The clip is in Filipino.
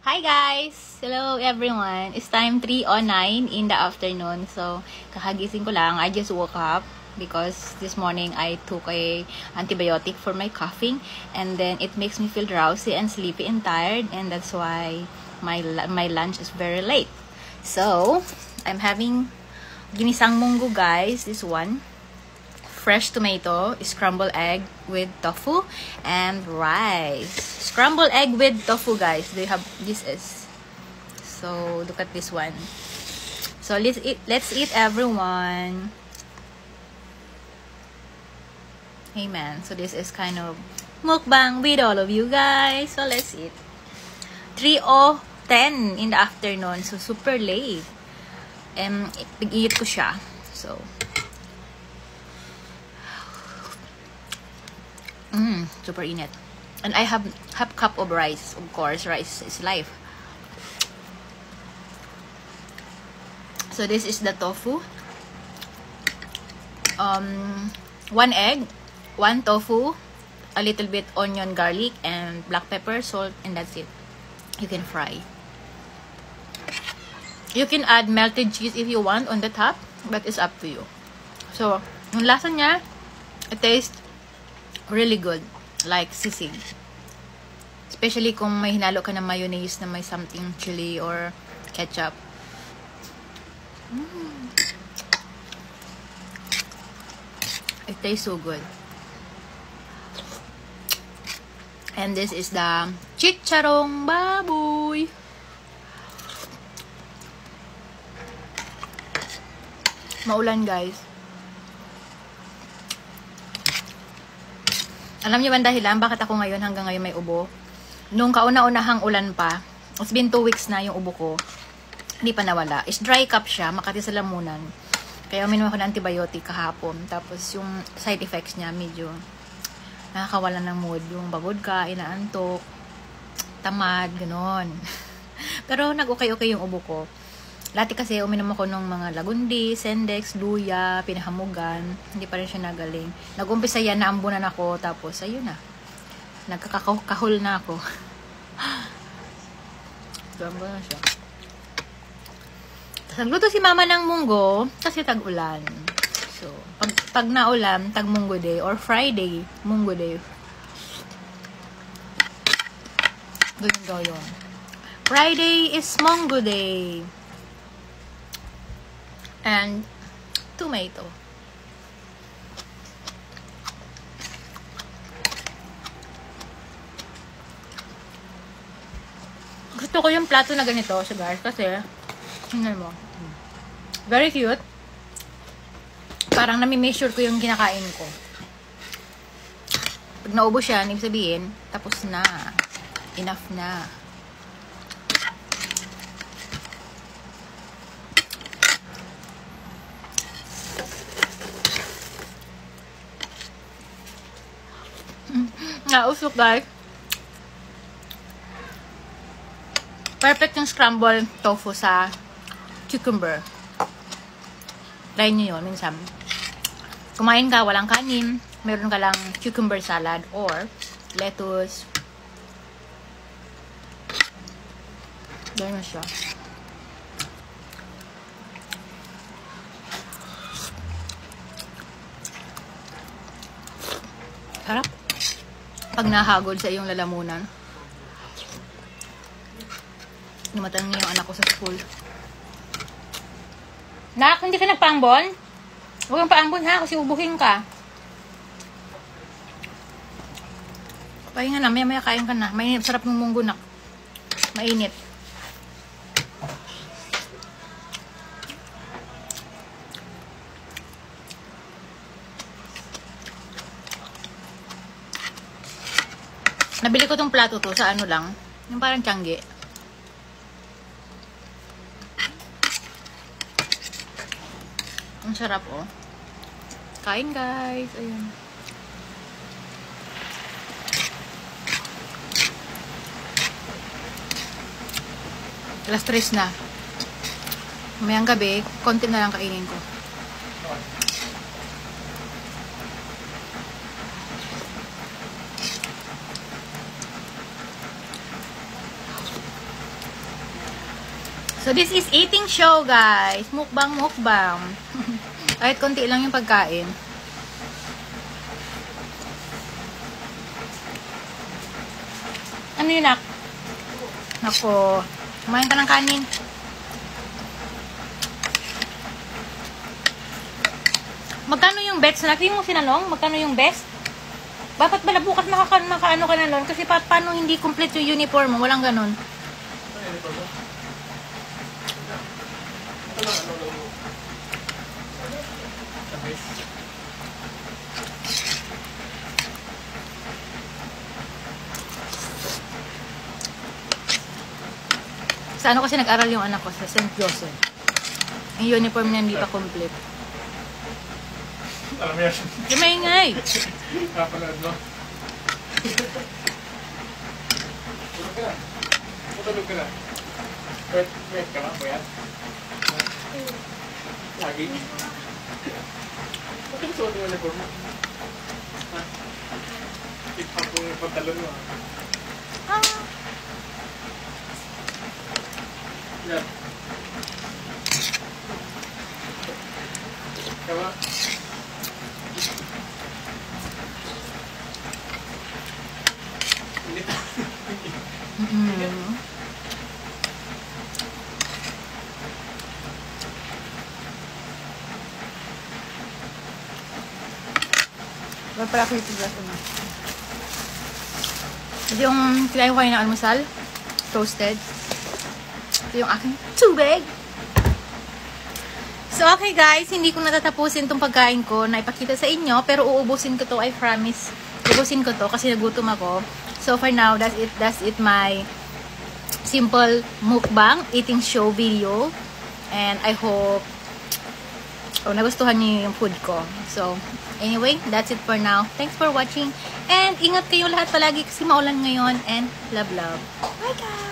Hi guys! Hello everyone! It's time 3:09 in the afternoon. So, kakagising ko lang. I just woke up because this morning I took a antibiotic for my coughing and then it makes me feel drowsy and sleepy and tired, and that's why my lunch is very late. So, I'm having ginisang munggo guys, this one. Fresh tomato, scrambled egg with tofu, and rice. Scrambled egg with tofu, guys. Do you have this? Is so look at this one. So let's eat, everyone. Amen. So this is kind of mukbang with all of you guys. So let's eat. 3:10 in the afternoon. So super late. Pig-eat ko siya. So super init. And I have half cup of rice. Of course, rice is life. So this is the tofu. 1 egg, 1 tofu, a little bit onion, garlic, and black pepper, salt, and that's it. You can fry. You can add melted cheese if you want on the top, but it's up to you. So, yung lasa niya, it tastes really good. Like sisig. Especially kung may hinalo ka ng mayonnaise na may something chili or ketchup. It tastes so good. And this is the chicharong baboy. Maulan guys. Alam niyo ba dahilan bakit ako ngayon hanggang ngayon may ubo? Nung kauna-unahang ulan pa, it's been 2 weeks na yung ubo ko, hindi pa nawala. Is dry cough siya, Makati sa Lamunan. Kaya uminom ako ng antibiotic kahapon. Tapos yung side effects niya, medyo nakakawalan ng mood. Yung bagod ka, inaantok, tamad, gano'n. Pero nag-okay-okay yung ubo ko. Lati kasi uminom ako ng mga Lagundi, Sendex, Luya, Pinahamugan. Hindi pa rin siya nagaling. Nag-umpisa yan, naambunan ako. Tapos, ayun na. Nagkakahol na ako. Naambunan na siya. Tapos, nagluto si mama ng munggo kasi tag-ulan. So, pag naulan, tag-munggo day. Or Friday, munggo day. Ganyan daw yun. Friday is munggo day. And tomato. Gusto ko yung plato na ganito, so guys, kasi tingnan mo. Very cute. Parang nami-measure ko yung kinakain ko. Pag naubos siya, ibig sabihin, tapos na. Enough na. Nausok guys. Perfect yung scrambled tofu sa cucumber. Try nyo yun minsan. Kumain ka, walang kanin, meron ka lang cucumber salad or lettuce. Gano'n na siya. Sarap. Pag nahagod sa iyong lalamunan. Numatang niya yung anak ko sa school. Nak, hindi ka nagpaambon? Huwag kang paambon ha, kasi ubuhin ka. Pahinga na, maya kain ka na. Mainit, sarap ng munggo nak. Mainit. Nabili ko tong plato to sa ano lang, yung parang tiyangge. Ang sarap oh. Kain guys, ayun. Alas 3 na. Mamayang gabi, konti na lang kainin ko. So, this is eating show, guys. Mukbang, mukbang. Kahit konti lang yung pagkain. Ano yun, nak? Nako. Kumain ka ng kanin. Magkano yung bets? Hindi mo sinanong? Magkano yung best? Dapat bala bukas makaano ka na nun? Kasi paano hindi complete yung uniform mo? Walang ganun. Sa ano kasi nag-aral yung anak ko sa St. Joseph. Yung uniform niya hindi pa complete. Alam mo yan. Di maingay. Kapanood mo. Tulog ka na. Tulog ka na. Wait ka ba, kuya? Lagi. Bakit ang suot yung uniform mo? Tip-up mo yung pantalon mo. Yan. Kama? Wala pala ako yung braso na. Ito yung kinain ko kayo ng almusal. Toasted. Ito yung aking tubig. So, okay guys. Hindi ko natatapusin itong pagkain ko na ipakita sa inyo. Pero uubusin ko to. I promise. Uubusin ko to kasi nagutom ako. So, for now, that's it my simple mukbang eating show video. And I hope nagustuhan niyo yung food ko. So, anyway, that's it for now. Thanks for watching. And ingat kayo lahat palagi kasi maulan ngayon. And love, love. Bye guys!